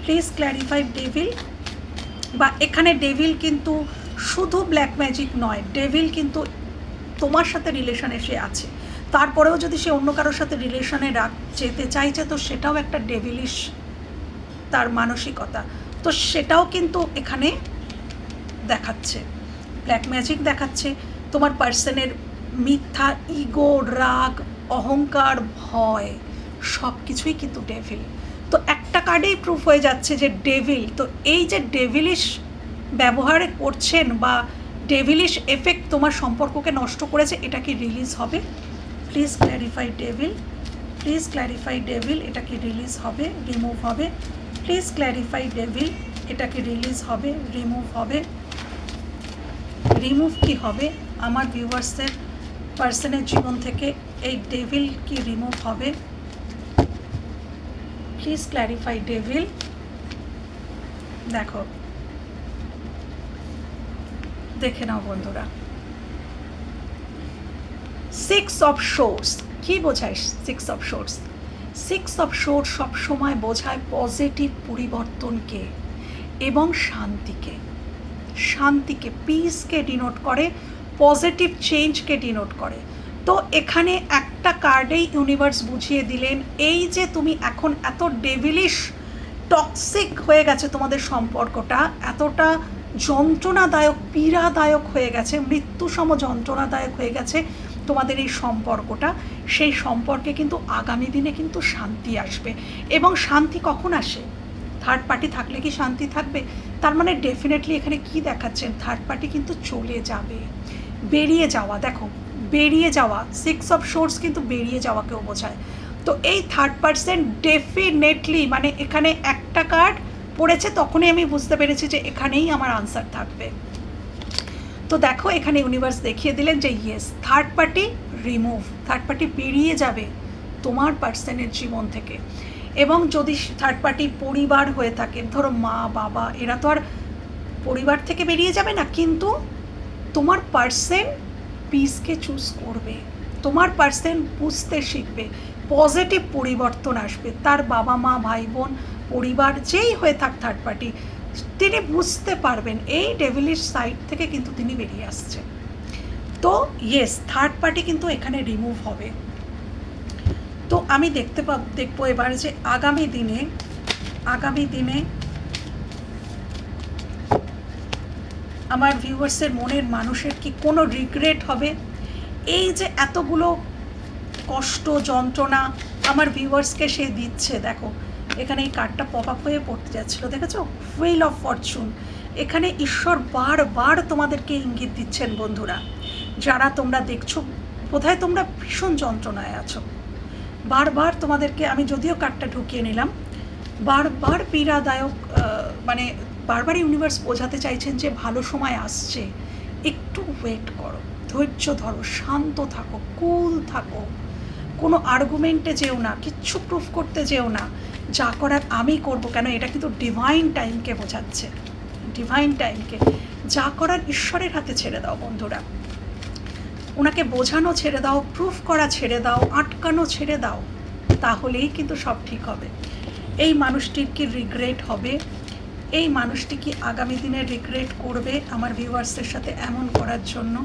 please clarify devil. বা এখানে ডেভিল কিন্তু শুধু ব্ল্যাক ম্যাজিক নয়, ডেভিল কিন্তু তোমার সাথে রিলেশন এসে আছে, তারপরেও যদি সে অন্য কারোর সাথে রিলেশনে যেতে চাইছে, তো সেটাও একটা ডেভিলিশ তার মানসিকতা, তো সেটাও কিন্তু এখানে দেখাচ্ছে, ব্ল্যাক ম্যাজিক দেখাচ্ছে। তোমার পার্সনের মিথ্যা ইগো, রাগ, অহংকার, ভয় সব কিছুই কিন্তু ডেভিল। তো একটা কার্ডেই প্রুফ হয়ে যাচ্ছে যে ডেভিল, তো এই যে ডেভিলিশ ব্যবহার করছেন বা ডেভিলিশ এফেক্ট তোমার সম্পর্ককে নষ্ট করেছে, এটা কি রিলিজ হবে? Please clarify devil, please clarify devil, এটা কি রিলিজ হবে, রিমুভ হবে? প্লিজ ক্ল্যারিফাই ডেভিল, এটা কি রিলিজ হবে, রিমুভ হবে? রিমুভ কি হবে আমার ভিউয়ার্সের পার্সনের জীবন থেকে? এই ডেভিল কি রিমুভ হবে? Please clarify devil. দেখো, দেখে নাও বন্ধুরা, 6 অফ সোর্স কি বোঝায়? 6 অফ সোর্স, 6 অফ সোর্স সবসময় বোঝায় পজিটিভ পরিবর্তনকে এবং শান্তিকে, শান্তিকে, পিসকে ডিনোট করে, পজিটিভ চেঞ্জকে ডিনোট করে। তো এখানে একটা কার্ডেই ইউনিভার্স বুঝিয়ে দিলেন, এই যে তুমি এখন এত ডেভিলিশ টক্সিক হয়ে গেছে তোমাদের সম্পর্কটা, এতটা যন্ত্রণাদায়ক, পীড়াদায়ক হয়ে গেছে, মৃত্যুসম যন্ত্রণাদায়ক হয়ে গেছে তোমাদের এই সম্পর্কটা, সেই সম্পর্কে কিন্তু আগামী দিনে কিন্তু শান্তি আসবে। এবং শান্তি কখন আসে? থার্ড পার্টি থাকলে কি শান্তি থাকবে? তার মানে ডেফিনেটলি এখানে কি দেখাচ্ছেন, থার্ড পার্টি কিন্তু চলে যাবে, বেরিয়ে যাওয়া। দেখো, বেরিয়ে যাওয়া, 6 অফ সোর্স কিন্তু বেরিয়ে যাওয়াকেও বোঝায়। তো এই থার্ড পার্সন ডেফিনেটলি, মানে এখানে একটা কার্ড পড়েছে তখনই আমি বুঝতে পেরেছি যে এখানেই আমার আনসার থাকবে। তো দেখো, এখানে ইউনিভার্স দেখিয়ে দিলেন যে yes, third party remove, third party বেরিয়ে যাবে তোমার পার্সনের জীবন থেকে। এবং যদি থার্ড পার্টি পরিবার হয়ে থাকে, ধরো মা বাবা, এরা তো আর পরিবার থেকে বেরিয়ে যাবে না, কিন্তু তোমার পার্সন পিসকে চুজ করবে, তোমার পার্সন বুঝতে শিখবে, পজিটিভ পরিবর্তন আসবে, তার বাবা মা, ভাই বোন, পরিবার যেই হয়ে থাক থার্ড পার্টি, তিনি বুঝতে পারবেন এই ডেভিলিশ সাইড থেকে কিন্তু তিনি বেরিয়ে আসছে। তো থার্ড পার্টি কিন্তু এখানে রিমুভ হবে। তো আমি দেখবো এবার যে আগামী দিনে আমার ভিউয়ার্সের মনের মানুষের কি কোনো রিগ্রেট হবে? এই যে এতগুলো কষ্ট, যন্ত্রণা আমার ভিউয়ার্সকে সে দিচ্ছে, দেখো এখানে এই কার্ডটা পপ আপ হয়ে পড়তে যাচ্ছিল, দেখেছো, হুইল অফ ফরচুন। এখানে ঈশ্বর বারবার তোমাদেরকে ইঙ্গিত দিচ্ছেন বন্ধুরা, যারা তোমরা দেখছো, বোধহয় তোমরা ভীষণ যন্ত্রণায় আছো, বারবার তোমাদেরকে, আমি যদিও কার্ডটা ঢুকিয়ে নিলাম, বারবার পীড়াদায়ক, মানে বারবার ইউনিভার্স বোঝাতে চাইছেন যে ভালো সময় আসছে, একটু ওয়েট করো, ধৈর্য ধরো, শান্ত থাকো, কুল থাকো, কোনো আর্গুমেন্টে যেও না, কিচ্ছু প্রুফ করতে যেও না, যা করার আমি করব। কেন এটা কিন্তু ডিভাইন টাইমকে বোঝাচ্ছে, ডিভাইন টাইমকে, যা করার ঈশ্বরের হাতে ছেড়ে দাও বন্ধুরা, ওনাকে বোঝানো ছেড়ে দাও, প্রুফ করা ছেড়ে দাও, আটকানো ছেড়ে দাও, তাহলেই কিন্তু সব ঠিক হবে। এই মানুষটির কি রিগ্রেট হবে? এই মানুষটি কি আগামী দিনে রিগ্রেট করবে আমার ভিউয়ার্সের সাথে এমন করার জন্য?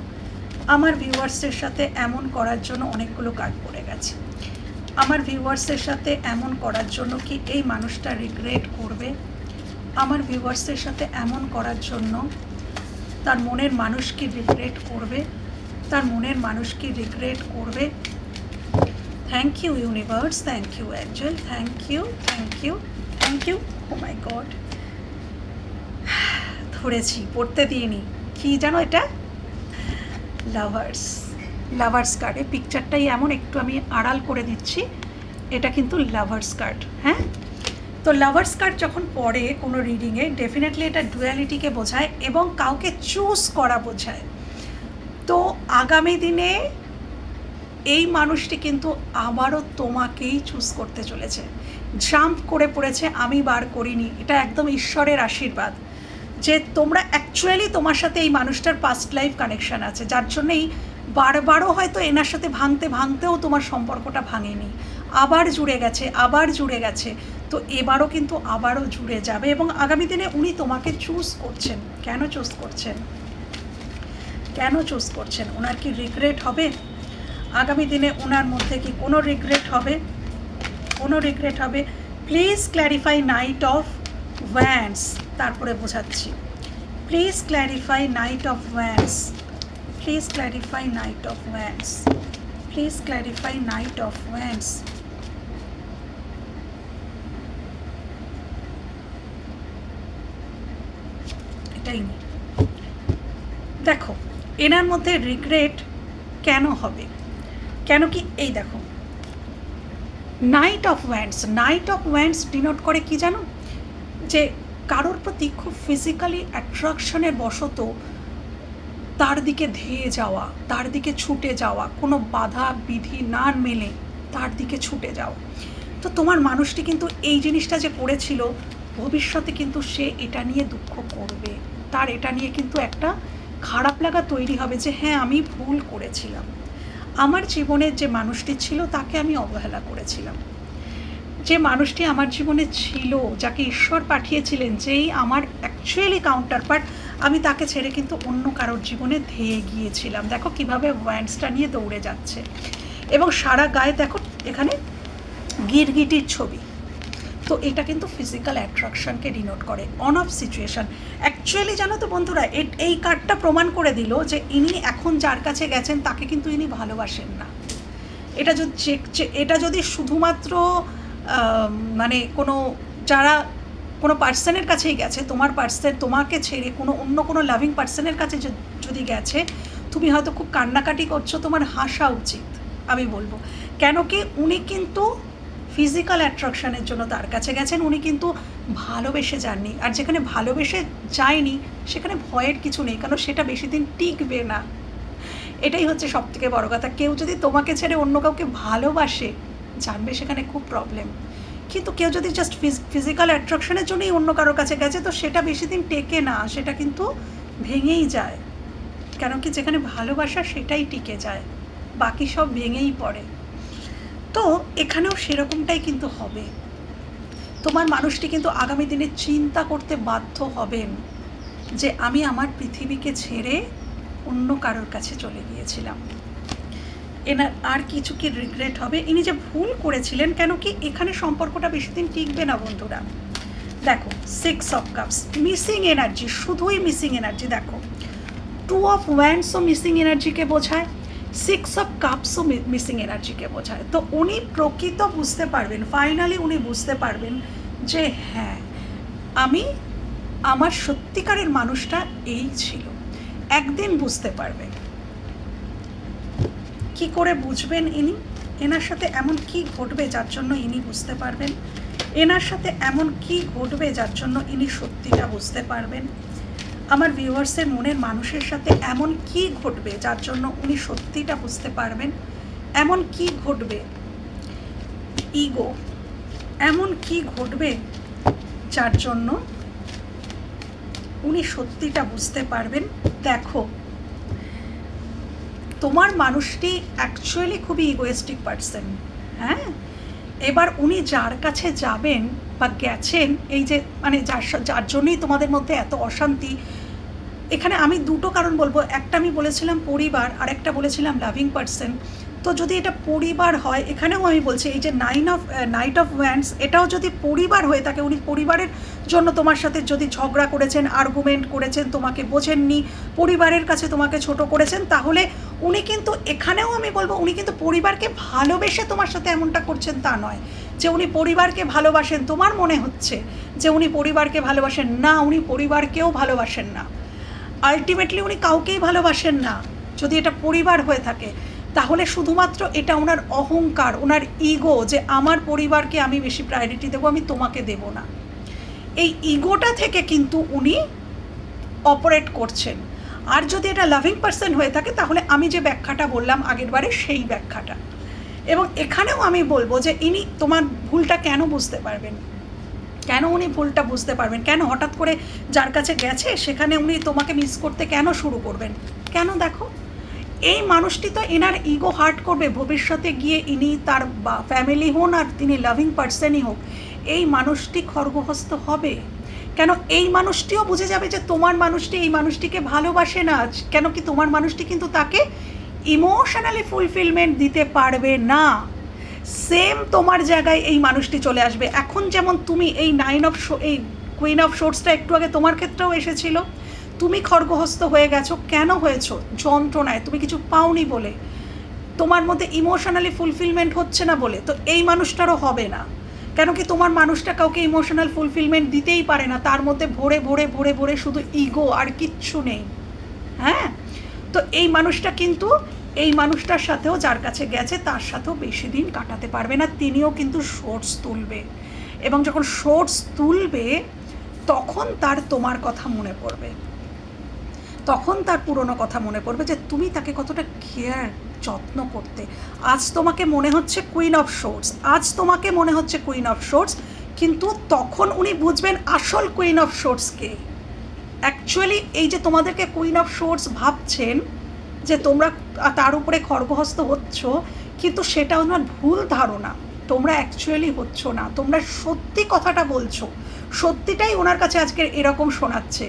আমার ভিউয়ার্সের সাথে এমন করার জন্য অনেকগুলো কার্ড পড়ে গেছে। আমার ভিউয়ার্সের সাথে এমন করার জন্য কি এই মানুষটা রিগ্রেট করবে? আমার ভিউয়ার্সের সাথে এমন করার জন্য তার মনের মানুষ কি রিগ্রেট করবে? তার মনের মানুষ কি রিগ্রেট করবে? Thank you universe, thank you angel, thank you, thank you, thank you. Oh my god, ধরেছি, পড়তে দিইনি। কি জানো এটা? লাভার্স কার্ডে পিকচারটাই এমন, একটু আমি আড়াল করে দিচ্ছি, এটা কিন্তু লাভার্স কার্ড। হ্যাঁ, তো লাভার্স কার্ড যখন পড়ে কোনো রিডিংয়ে, ডেফিনেটলি এটা ডুয়ালিটিকে বোঝায় এবং কাউকে চুজ করা বোঝায়। তো আগামী দিনে এই মানুষটি কিন্তু আবারও তোমাকেই চুজ করতে চলেছে, জাম্প করে পড়েছে, আমি বার করিনি, এটা একদম ঈশ্বরের আশীর্বাদ যে তোমরা অ্যাকচুয়ালি, তোমার সাথে এই মানুষটার পাস্ট লাইফ কানেকশান আছে, যার জন্যই বারবারও হয়তো এনার সাথে ভাঙতেও তোমার সম্পর্কটা ভাঙেনি, আবার জুড়ে গেছে, আবার জুড়ে গেছে। তো এবারও কিন্তু আবারও জুড়ে যাবে এবং আগামী দিনে উনি তোমাকে চুজ করছেন। কেন চুজ করছেন? কেন চুজ করছেন? ওনার কি রিগ্রেট হবে? আগামী দিনে ওনার মধ্যে কি কোনো রিগ্রেট হবে? কোনো রিগ্রেট হবে? Please clarify night of wands, তারপরে বোঝাচ্ছি। Please clarify night of wands, please clarify night of wands, please clarify night of wands. এটাই দেখো, এনার মধ্যে রিগ্রেট কেন হবে? কেন কি, এই দেখো night of wands, night of wands denote করে কি জানো? যে কারোর প্রতি খুব ফিজিক্যালি অ্যাট্রাকশনের বশত তার দিকে ধেয়ে যাওয়া, তার দিকে ছুটে যাওয়া, কোনো বাধা বিধি না মেলে তার দিকে ছুটে যাওয়া। তো তোমার মানুষটি কিন্তু এই জিনিসটা যে করেছিল, ভবিষ্যতে কিন্তু সে এটা নিয়ে দুঃখ করবে, তার এটা নিয়ে কিন্তু একটা খারাপ লাগা তৈরি হবে যে হ্যাঁ আমি ভুল করেছিলাম, আমার জীবনের যে মানুষটি ছিল তাকে আমি অবহেলা করেছিলাম, যে মানুষটি আমার জীবনে ছিল, যাকে ঈশ্বর পাঠিয়েছিলেন, যেই আমার অ্যাকচুয়ালি কাউন্টার পার্ট, আমি তাকে ছেড়ে কিন্তু অন্য কারোর জীবনে ধেয়ে গিয়েছিলাম। দেখো কিভাবে ওয়ান্ডসটা নিয়ে দৌড়ে যাচ্ছে এবং সারা গায়ে দেখো এখানে গিরগিটির ছবি। তো এটা কিন্তু ফিজিক্যাল অ্যাট্রাকশনকে ডিনোট করে, অন অফ সিচুয়েশান। অ্যাকচুয়ালি জানো তো বন্ধুরা, এই কার্ডটা প্রমাণ করে দিল যে ইনি এখন যার কাছে গেছেন তাকে কিন্তু ইনি ভালোবাসেন না। এটা যদি শুধুমাত্র মানে কোনো যারা কোনো পার্সনের কাছেই গেছে, তোমার পার্সন তোমাকে ছেড়ে অন্য কোনো লাভিং পার্সনের কাছে যদি গেছে, তুমি হয়তো খুব কান্নাকাটি করছো, তোমার হাসা উচিত আমি বলবো। কেন কি, উনি কিন্তু ফিজিক্যাল অ্যাট্রাকশনের জন্য তার কাছে গেছেন, উনি কিন্তু ভালোবেসে যাননি। আর যেখানে ভালোবেসে যায়নি সেখানে ভয়ের কিছু নেই, কারণ সেটা বেশি দিন টিকবে না। এটাই হচ্ছে সবথেকে বড় কথা। কেউ যদি তোমাকে ছেড়ে অন্য কাউকে ভালোবাসে, জানবে সেখানে খুব প্রবলেম। কিন্তু কেউ যদি জাস্ট ফিজিক্যাল অ্যাট্রাকশনের জন্যই অন্য কারোর কাছে গেছে, তো সেটা বেশি দিন টেকে না, সেটা কিন্তু ভেঙেই যায়। কেন কি, যেখানে ভালোবাসা সেটাই টিকে যায়, বাকি সব ভেঙেই পড়ে। তো এখানেও সেরকমটাই কিন্তু হবে। তোমার মানুষটি কিন্তু আগামী দিনে চিন্তা করতে বাধ্য হবেন যে আমি আমার পৃথিবীকে ছেড়ে অন্য কারোর কাছে চলে গিয়েছিলাম। এনার আর কিছু কি রিগ্রেট হবে? ইনি যে ভুল করেছিলেন, কেন কি এখানে সম্পর্কটা বেশি দিন টিকবে না বন্ধুরা। দেখো 6 অফ কাপস, মিসিং এনার্জি, শুধুই মিসিং এনার্জি। দেখো 2 অফ ওয়ান্ডসও মিসিং এনার্জিকে বোঝায়, 6 অফ কাপসও মিসিং এনার্জিকে বোঝায়। তো উনি প্রকৃত বুঝতে পারবেন, ফাইনালি উনি বুঝতে পারবেন যে হ্যাঁ আমি আমার সত্যিকারের মানুষটা এই ছিল। একদিন বুঝতে পারবেন। কি করে বুঝবেন ইনি? এনার সাথে এমন কি ঘটবে যার জন্য ইনি বুঝতে পারবেন? এনার সাথে এমন কি ঘটবে যার জন্য ইনি সত্যিটা বুঝতে পারবেন? আমার ভিউয়ার্সের মনের মানুষের সাথে এমন কি ঘটবে যার জন্য উনি সত্যিটা বুঝতে পারবেন? এমন কি ঘটবে? ইগো, এমন কি ঘটবে যার জন্য উনি সত্যিটা বুঝতে পারবেন? দেখো তোমার মানুষটি অ্যাকচুয়ালি খুবই ইগোয়েস্টিক পার্সন। হ্যাঁ, এবার উনি যার কাছে যাবেন বা গেছেন, এই যে মানে যার জন্যই তোমাদের মধ্যে এত অশান্তি, এখানে আমি দুটো কারণ বলবো। একটা আমি বলেছিলাম পরিবার, আর একটা বলেছিলাম লাভিং পার্সন। তো যদি এটা পরিবার হয়, এখানেও আমি বলছি এই যে নাইট অফ ওয়ান্ডস, এটাও যদি পরিবার হয়ে থাকে, উনি পরিবারের জন্য তোমার সাথে যদি ঝগড়া করেছেন, আর্গুমেন্ট করেছেন, তোমাকে বোঝেননি, পরিবারের কাছে তোমাকে ছোট করেছেন, তাহলে উনি কিন্তু এখানেও আমি বলবো উনি কিন্তু পরিবারকে ভালোবেসে তোমার সাথে এমনটা করছেন তা নয়। যে উনি পরিবারকে ভালোবাসেন, তোমার মনে হচ্ছে যে উনি পরিবারকে ভালোবাসেন না, উনি পরিবারকেও ভালোবাসেন না। আলটিমেটলি উনি কাউকেই ভালোবাসেন না। যদি এটা পরিবার হয়ে থাকে, তাহলে শুধুমাত্র এটা ওনার অহংকার, ওনার ইগো, যে আমার পরিবারকে আমি বেশি প্রায়োরিটি দেবো, আমি তোমাকে দেব না। এই ইগোটা থেকে কিন্তু উনি অপারেট করছেন। আর যদি এটা লাভিং পার্সন হয়ে থাকে, তাহলে আমি যে ব্যাখ্যাটা বললাম আগের বারে, সেই ব্যাখ্যাটা। এবং এখানেও আমি বলবো যে ইনি তোমার ভুলটা কেন বুঝতে পারবেন, কেন উনি ভুলটা বুঝতে পারবেন, কেন হঠাৎ করে যার কাছে গেছে সেখানে উনি তোমাকে মিস করতে কেন শুরু করবেন, কেন? দেখো এই মানুষটি তো এনার ইগো হার্ট করবে ভবিষ্যতে গিয়ে। ইনি তার ফ্যামিলি হন আর তিনি লাভিং পার্সনই হোক, এই মানুষটি খর্গহস্ত হবে। কেন এই মানুষটিও বুঝে যাবে যে তোমার মানুষটি এই মানুষটিকে ভালোবাসে না। কেন কি তোমার মানুষটি কিন্তু তাকে ইমোশনালি ফুলফিলমেন্ট দিতে পারবে না। সেম তোমার জায়গায় এই মানুষটি চলে আসবে। এখন যেমন তুমি এই এই কুইন অফ শোর্টসটা একটু আগে তোমার ক্ষেত্রেও এসেছিল, তুমি খড়গহস্ত হয়ে গেছো। কেন হয়েছো? যন্ত্রণায়, তুমি কিছু পাওনি বলে, তোমার মধ্যে ইমোশনালি ফুলফিলমেন্ট হচ্ছে না বলে। তো এই মানুষটারও হবে না, কেন কি তোমার মানুষটা কাউকে ইমোশনাল ফুলফিলমেন্ট দিতেই পারে না, তার মধ্যে ভরে ভরে ভরে ভরে শুধু ইগো আর কিচ্ছু নেই। হ্যাঁ, তো এই মানুষটা কিন্তু এই মানুষটার সাথেও, যার কাছে গেছে তার সাথেও বেশি দিন কাটাতে পারবে না। তিনিও কিন্তু শর্টস তুলবে, এবং যখন শর্টস তুলবে তখন তার তোমার কথা মনে পড়বে, তখন তার পুরনো কথা মনে পড়বে যে তুমি তাকে কতটা কেয়ার যত্ন করতে। আজ তোমাকে মনে হচ্ছে কুইন অফ শোর্টস, আজ তোমাকে মনে হচ্ছে কুইন অফ শোর্টস, কিন্তু তখন উনি বুঝবেন আসল কুইন অফ শোর্টসকে। অ্যাকচুয়ালি এই যে তোমাদেরকে কুইন অফ শোর্টস ভাবছেন যে তোমরা তার উপরে খড়গহস্ত হচ্ছ, কিন্তু সেটা ওনার ভুল ধারণা। তোমরা অ্যাকচুয়ালি হচ্ছ না, তোমরা সত্যি কথাটা বলছো, সত্যিটাই ওনার কাছে আজকে এরকম শোনাচ্ছে।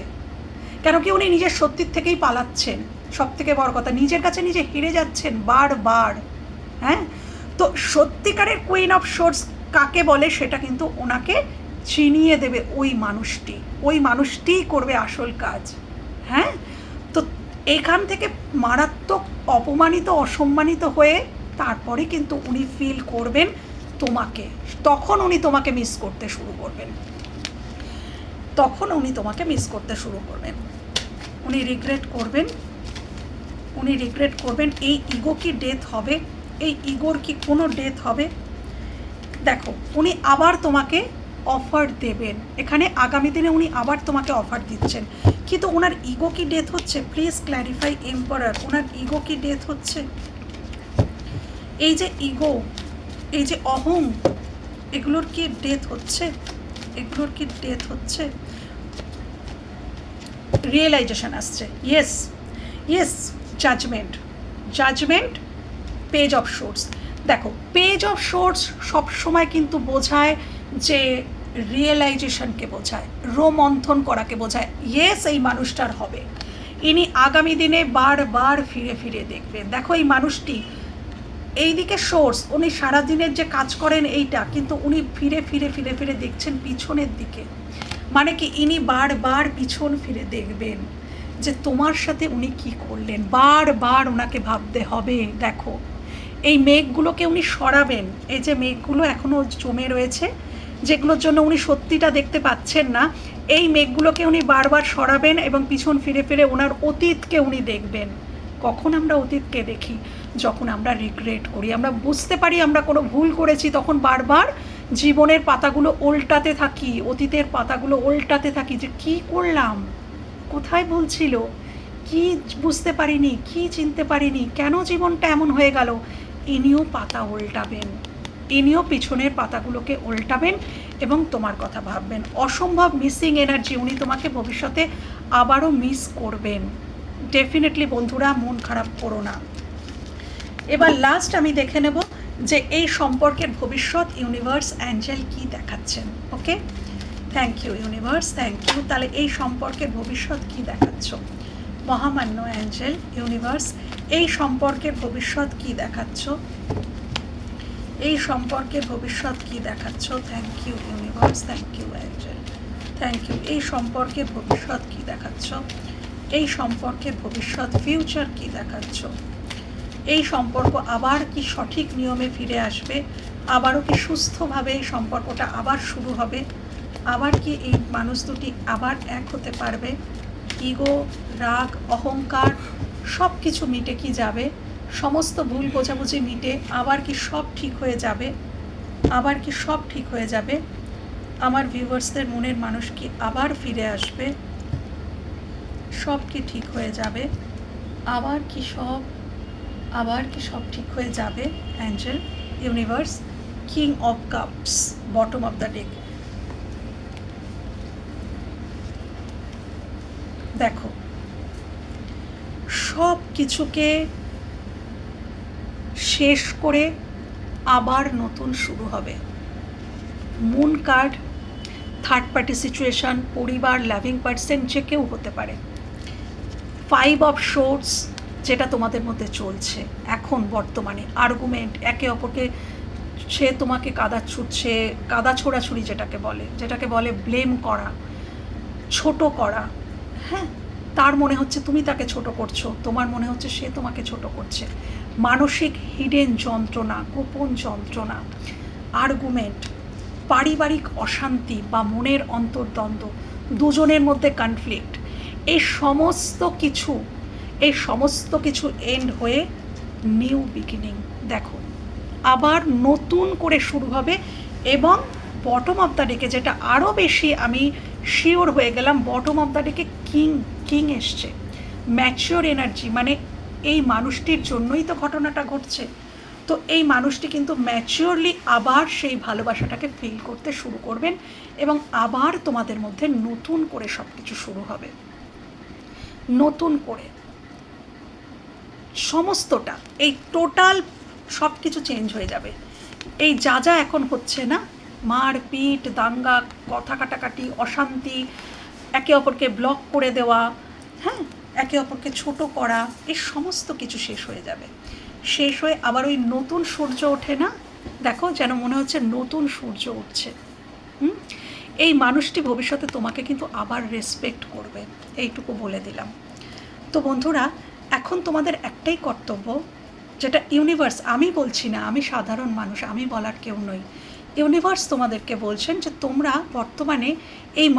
কেন কি উনি নিজের সত্যির থেকেই পালাচ্ছেন। সব থেকে বড় কথা, নিজের কাছে নিজে হেরে যাচ্ছেন বারবার। হ্যাঁ, তো সত্যিকারের কুইন অফ শোর্টস কাকে বলে সেটা কিন্তু ওনাকে চিনিয়ে দেবে ওই মানুষটি, ওই মানুষটিই করবে আসল কাজ। হ্যাঁ, তো এখান থেকে মারাত্মক অপমানিত অসম্মানিত হয়ে তারপরে কিন্তু উনি ফিল করবেন তোমাকে, তখন উনি তোমাকে মিস করতে শুরু করবেন, তখন উনি তোমাকে মিস করতে শুরু করবেন। উনি রিগ্রেট করবেন, উনি রিগ্রেট করবেন। এই ইগো কি ডেথ হবে? এই ইগোর কি কোনো ডেথ হবে? দেখো, উনি আবার তোমাকে অফার দেবেন, এখানে আগামী দিনে উনি আবার তোমাকে অফার দিচ্ছেন, কিন্তু ওনার ইগো কি ডেথ হচ্ছে? Please clarify emperor, owner ego কি ডেথ হচ্ছে? এই যে ইগো, এই যে অহং, এগুলোর কি ডেথ হচ্ছে? এগুলোর কি ডেথ হচ্ছে? রিয়েলাইজেশন আসছে, yes yes, judgement, judgement, page of shorts. দেখো, পেজ অফ শোর্টস সবসময় কিন্তু বোঝায় যে রিয়েলাইজেশনকে বোঝায়, রোমন্থন করাকে বোঝায়। ইয়েস, এই মানুষটার হবে, ইনি আগামী দিনে বারবার ফিরে ফিরে দেখবেন। দেখো, এই মানুষটি এইদিকে সোর্স, উনি সারাদিনের যে কাজ করেন এইটা, কিন্তু উনি ফিরে ফিরে ফিরে ফিরে দেখছেন পিছনের দিকে। মানে কি, ইনি বারবার পিছন ফিরে দেখবেন যে তোমার সাথে উনি কি করলেন, বারবার ওনাকে ভাবতে হবে। দেখো, এই মেঘগুলোকে উনি সরাবেন, এই যে মেঘগুলো এখনও জমে রয়েছে, যেগুলোর জন্য উনি সত্যিটা দেখতে পাচ্ছেন না, এই মেঘগুলোকে উনি বারবার সরাবেন এবং পিছন ফিরে ফিরে ওনার অতীতকে উনি দেখবেন। কখন আমরা অতীতকে দেখি? যখন আমরা রিগ্রেট করি, আমরা বুঝতে পারি আমরা কোনো ভুল করেছি, তখন বারবার জীবনের পাতাগুলো উল্টাতে থাকি, অতীতের পাতাগুলো উল্টাতে থাকি যে কি করলাম, কোথায় ভুল ছিল, কি বুঝতে পারিনি, কি চিনতে পারিনি, কেন জীবনটা এমন হয়ে গেল। ইনিও পাতা উল্টাবেন, ইনিও পিছনের পাতাগুলোকে উল্টাবেন এবং তোমার কথা ভাববেন। অসম্ভব মিসিং এনার্জি, উনি তোমাকে ভবিষ্যতে আবারও মিস করবেন। ডেফিনেটলি বন্ধুরা, মন খারাপ করো না। এবার লাস্ট আমি দেখে নেব যে এই সম্পর্কের ভবিষ্যৎ ইউনিভার্স অ্যাঞ্জেল কি দেখাচ্ছেন। Okay, thank you universe, thank you. তাহলে এই সম্পর্কের ভবিষ্যৎ কি দেখাচ্ছ মহামান্য অ্যাঞ্জেল, ইউনিভার্স, এই সম্পর্কের ভবিষ্যৎ কি দেখাচ্ছ, এই সম্পর্কের ভবিষ্যৎ কি দেখাচ্ছ। Thank you universe, thank you angel, thank you. এই সম্পর্কের ভবিষ্যৎ কি দেখাচ্ছ, এই সম্পর্কের ভবিষ্যৎ ফিউচার কি দেখাচ্ছ। এই সম্পর্ক আবার কি সঠিক নিয়মে ফিরে আসবে, আবারও কি সুস্থভাবে এই সম্পর্কটা আবার শুরু হবে, আবার কি এই মানুষ দুটি আবার এক হতে পারবে, ইগো, রাগ, অহংকার সব কিছু মিটে কি যাবে, সমস্ত ভুল বোঝাবুঝি মিটে আবার কি সব ঠিক হয়ে যাবে, আবার কি সব ঠিক হয়ে যাবে, আমার ভিউয়ার্সদের মনের মানুষ কি আবার ফিরে আসবে, সব কি ঠিক হয়ে যাবে, আবার কি সব ঠিক হয়ে যাবে। Angel, universe, king of cups, bottom of the deck. দেখো, সব কিছুকে শেষ করে আবার নতুন শুরু হবে। Moon card, third party situation, পরিবার, লাভিং পার্সন, যে কেউ হতে পারে। 5 অফ শোর্টস, যেটা তোমাদের মধ্যে চলছে এখন বর্তমানে, আর্গুমেন্ট, একে অপরকে সে তোমাকে কাদা ছুটছে, কাদা ছোড়াছুড়ি যেটাকে বলে ব্লেম করা, ছোট করা, হ্যাঁ, তার মনে হচ্ছে তুমি তাকে ছোট করছো, তোমার মনে হচ্ছে সে তোমাকে ছোট করছে, মানসিক হিডেন যন্ত্রণা, গোপন যন্ত্রণা, আর্গুমেন্ট, পারিবারিক অশান্তি বা মনের অন্তর্দ্বন্দ্ব, দুজনের মধ্যে কনফ্লিক্ট, এই সমস্ত কিছু এন্ড হয়ে নিউ বিগিনিং, দেখো আবার নতুন করে শুরু হবে। এবং বটম অফ দ্য ডেকে যেটা আরও বেশি আমি শিওর হয়ে গেলাম, বটম অফ দ্য ডেকে কিং এসছে, ম্যাচিওর এনার্জি, মানে এই মানুষটির জন্যই তো ঘটনাটা ঘটছে। তো এই মানুষটি কিন্তু ম্যাচিওরলি আবার সেই ভালোবাসাটাকে ফিল করতে শুরু করবেন এবং আবার তোমাদের মধ্যে নতুন করে সব কিছু শুরু হবে, নতুন করে সমস্তটা, এই টোটাল সব কিছু চেঞ্জ হয়ে যাবে। এই যা এখন হচ্ছে না, মারপিট, দাঙ্গা, কথা কাটাকাটি, অশান্তি, একে অপরকে ব্লক করে দেওয়া, হ্যাঁ, একে অপরকে ছোট করা, এই সমস্ত কিছু শেষ হয়ে যাবে। শেষ হয়ে আবার ওই নতুন সূর্য ওঠে না, দেখো যেন মনে হচ্ছে নতুন সূর্য উঠছে। এই মানুষটি ভবিষ্যতে তোমাকে কিন্তু আবার রেসপেক্ট করবে, এইটুকু বলে দিলাম। তো বন্ধুরা, এখন তোমাদের একটাই কর্তব্য, যেটা ইউনিভার্স, আমি বলছি না, আমি সাধারণ মানুষ, আমি বলার কেউ নই, ইউনিভার্স তোমাদেরকে বলছেন যে তোমরা বর্তমানে এই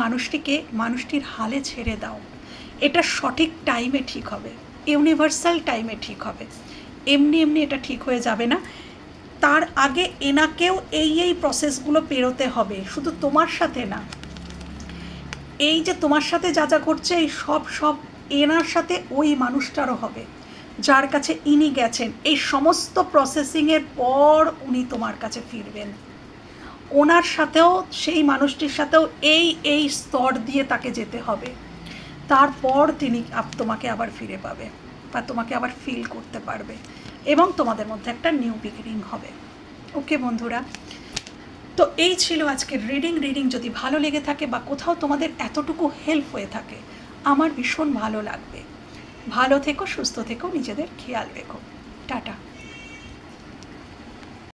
মানুষটির হালে ছেড়ে দাও। এটা সঠিক টাইমে ঠিক হবে, ইউনিভার্সাল টাইমে ঠিক হবে, এমনি এটা ঠিক হয়ে যাবে না। তার আগে এনাকেও এই প্রসেসগুলো পেরোতে হবে, শুধু তোমার সাথে না। এই যে তোমার সাথে যা ঘটছে, এই সব এনার সাথে ওই মানুষটারও হবে, যার কাছে ইনি গেছেন। এই সমস্ত প্রসেসিংয়ের পর উনি তোমার কাছে ফিরবেন। ওনার সাথেও, সেই মানুষটির সাথেও এই স্তর দিয়ে তাকে যেতে হবে, তারপর তিনি তোমাকে আবার ফিরে পাবে বা তোমাকে আবার ফিল করতে পারবে এবং তোমাদের মধ্যে একটা নিউ বিগিনিং হবে। ওকে বন্ধুরা, তো এই ছিল আজকের রিডিং। যদি ভালো লেগে থাকে বা কোথাও তোমাদের এতটুকু হেল্প হয়ে থাকে, আমার ভীষণ ভালো লাগবে। ভালো থেকো, সুস্থ থেকো, নিজেদের খেয়াল রেখো। টাটা।